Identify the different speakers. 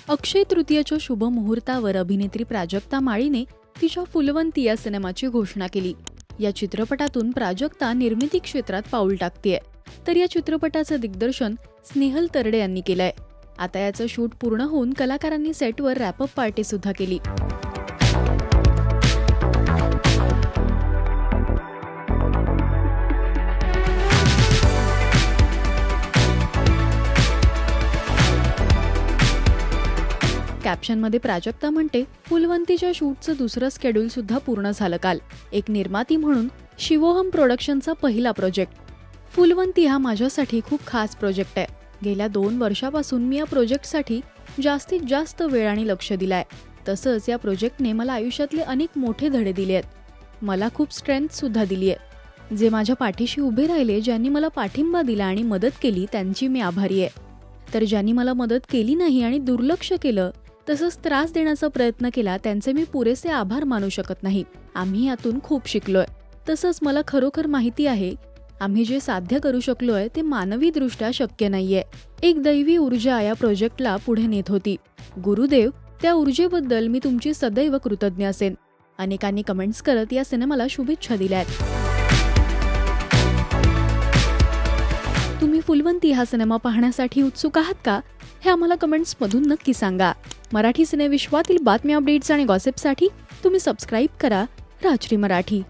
Speaker 1: अक्षय तृतीयेच्या शुभ मुहूर्तावर अभिनेत्री प्राजक्ता माळीने तिच्या फुलवंती या सिनेमाची घोषणा केली। या चित्रपटातून प्राजक्ता निर्मिती क्षेत्रात पाऊल टाकतेय, तर या चित्रपटाचं दिग्दर्शन स्नेहल तरडे यांनी केलंय। आता याचं शूट पूर्ण होऊन कलाकारांनी सेटवर रॅपअप पार्टी सुद्धा केली। कॅप्शनमध्ये प्राजक्ता म्हणते, फुलवंतीच्या शूटचं दुसरं शेड्यूल सुद्धा पूर्ण झालं काल। एक निर्माती म्हणून शिवोहम प्रोडक्शनचा पहिला प्रोजेक्ट फुलवंती हा माझ्यासाठी खूप खास प्रोजेक्ट आहे। गेल्या 2 वर्षापासून मी या प्रोजेक्टसाठी जास्तीत जास्त वेळ आणि लक्ष दिलाय। तसंच या प्रोजेक्टने मला आयुष्यातले अनेक मोठे धडे दिले आहेत। मला खूप स्ट्रेंथ सुद्धा दिली आहे। जे माझ्या पाठीशी उभे राहिले, ज्यांनी मला पाठिंबा दिला आणि मदत केली, त्यांची मी आभारी आहे। तर ज्यांनी मला मदत केली नाही आणि दुर्लक्ष केलं, तसंच त्रास देण्याचा प्रयत्न केला, त्यांचे मी पुरेसे आभार मानू शकत नाही। आम्ही यातून खूप शिकलोय। तसंच मला खरोखर माहिती आहे, आम्ही जे साध्य करू शकलोय ते मानवी दृष्ट्या शक्य नाहीये। एक दैवी ऊर्जा या प्रोजेक्टला पुढे नेत होती। गुरुदेव, त्या ऊर्जेबद्दल मी तुमची सदैव कृतज्ञ असेन। अनेकांनी कमेंट्स करत या सिनेमाला शुभेच्छा दिल्यात। तुम्ही फुलवंती हा सिनेमा पाहण्यासाठी उत्सुक आहात का? हे आम्हाला कमेंट्समधून नक्की सांगा। मराठी सिनेविश्वातील बातम्या, अपडेट्स आणि गॉसिपसाठी तुम्ही सबस्क्राईब करा राजश्री मराठी।